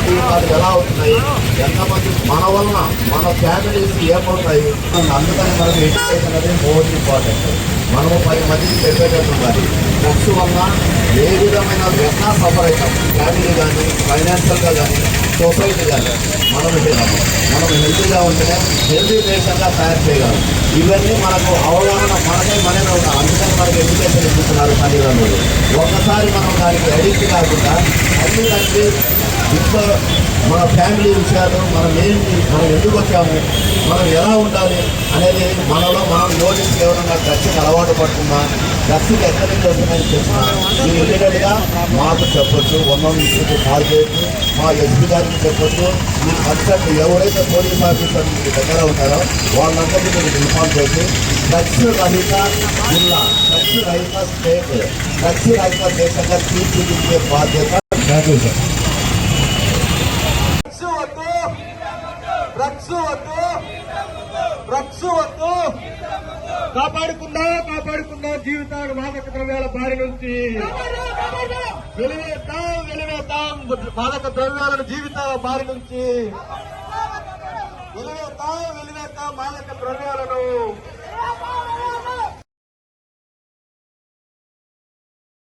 జీవితాలు ఎలా అవుతున్నాయి, ఎంతమంది మన వలన మన ఫ్యామిలీస్ ఏమవుతాయి. అందుకని మనకు ఎడ్యుకేషన్ అనేది మోస్ట్ ఇంపార్టెంట్. మనము 10 మందికి చెప్పేటట్టు ఉండాలి. డ్రగ్స్ వలన ఏ విధమైన వ్యసన సఫర్ అవుతాం, ఫ్యామిలీ కానీ, ఫైనాన్షియల్గా కానీ, సొసైటీ కానీ. మనం హెల్తీగా ఉంటేనే హెల్తీ నేషన్గా తయారు చేయగలం. ఇవన్నీ మనకు అవగాహన మనమే ఉన్నాం. అందుకని మనకు ఎడ్యుకేషన్ ఇస్తున్నారు తల్లిదండ్రులు. ఒకసారి మనం దానికి అడిక్ట్ కాకుండా అన్ని దానికి ఇంట్లో మన ఫ్యామిలీ విషయాలు, మనం ఏంటి, మనం ఎందుకు వచ్చాము, మనం ఎలా ఉండాలి అనేది మనలో మనం నోటీస్ ఎవరన్నా డ్రగ్స్కి అలవాటు పడుతున్నా, డ్రగ్స్కి ఎక్కడి నుంచి వస్తున్నాయని చెప్పినా మీరు ఇమీడియట్గా మాకు చెప్పొచ్చు. 112కి కాల్ చేయొచ్చు, మా ఎస్పీ గారికి చెప్పొచ్చు. మీ కన్సల్ట్ ఎవరైతే పోలీస్ ఆఫీసర్ మీకు దగ్గర ఉంటారో వాళ్ళందరికీ మీకు ఇన్ఫార్మ్ చేసి డ్రగ్స్ రహిత జిల్లా, డ్రగ్స్ రహిత స్టేట్, డ్రగ్స్ రహిత దేశంగా తీర్చిదిద్దే బాధ్యత. Thank you sir. డ్రగ్స్ వద్దు, కాపాడుకుందాం జీవితాలు మాదక ద్రవ్యాల బారి నుంచి. వెలివేద్దాం మాదక ద్రవ్యాలను జీవితాల బారి నుంచి. వెలివేద్దాం మాదక ద్రవ్యాలను.